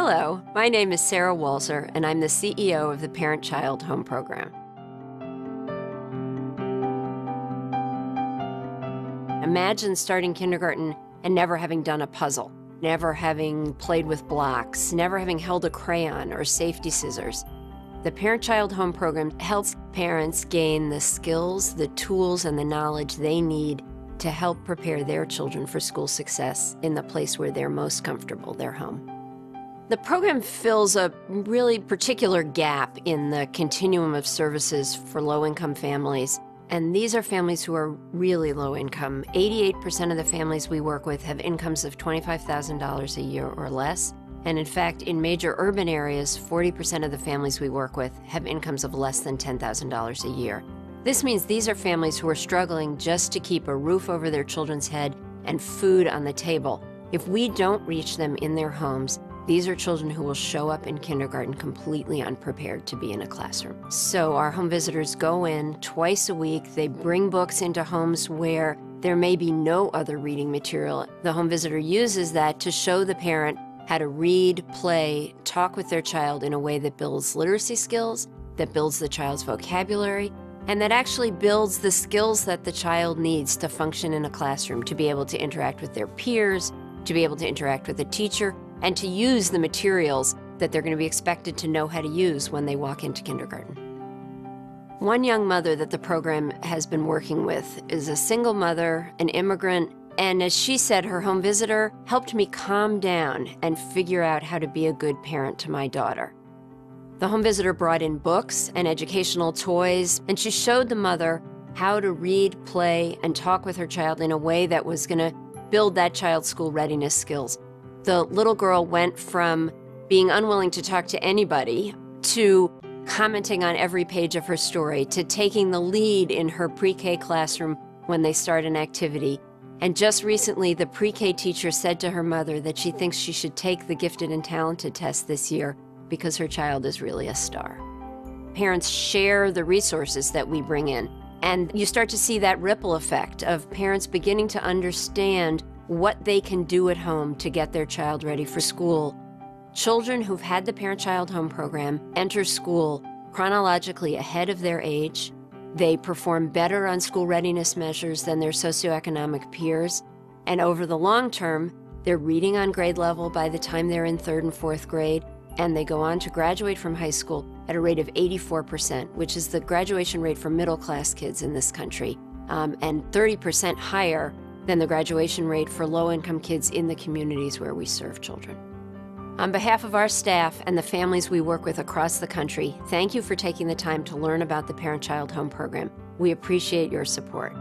Hello, my name is Sarah Walser, and I'm the CEO of the Parent-Child Home Program. Imagine starting kindergarten and never having done a puzzle, never having played with blocks, never having held a crayon or safety scissors. The Parent-Child Home Program helps parents gain the skills, the tools, and the knowledge they need to help prepare their children for school success in the place where they're most comfortable, their home. The program fills a really particular gap in the continuum of services for low-income families, and these are families who are really low income. 88% of the families we work with have incomes of $25,000 a year or less, and in fact, in major urban areas, 40% of the families we work with have incomes of less than $10,000 a year. This means these are families who are struggling just to keep a roof over their children's head and food on the table. If we don't reach them in their homes, these are children who will show up in kindergarten completely unprepared to be in a classroom. So our home visitors go in twice a week. They bring books into homes where there may be no other reading material. The home visitor uses that to show the parent how to read, play, talk with their child in a way that builds literacy skills, that builds the child's vocabulary, and that actually builds the skills that the child needs to function in a classroom, to be able to interact with their peers, to be able to interact with a teacher, and to use the materials that they're going to be expected to know how to use when they walk into kindergarten. One young mother that the program has been working with is a single mother, an immigrant, and as she said, her home visitor helped me calm down and figure out how to be a good parent to my daughter. The home visitor brought in books and educational toys, and she showed the mother how to read, play, and talk with her child in a way that was going to build that child's school readiness skills. The little girl went from being unwilling to talk to anybody to commenting on every page of her story, to taking the lead in her pre-K classroom when they start an activity. And just recently, the pre-K teacher said to her mother that she thinks she should take the gifted and talented test this year because her child is really a star. Parents share the resources that we bring in, and you start to see that ripple effect of parents beginning to understand what they can do at home to get their child ready for school. Children who've had the Parent-Child Home Program enter school chronologically ahead of their age. They perform better on school readiness measures than their socioeconomic peers. And over the long term, they're reading on grade level by the time they're in 3rd and 4th grade, and they go on to graduate from high school at a rate of 84%, which is the graduation rate for middle-class kids in this country, and 30% higher than the graduation rate for low-income kids in the communities where we serve children. On behalf of our staff and the families we work with across the country, thank you for taking the time to learn about the Parent-Child Home Program. We appreciate your support.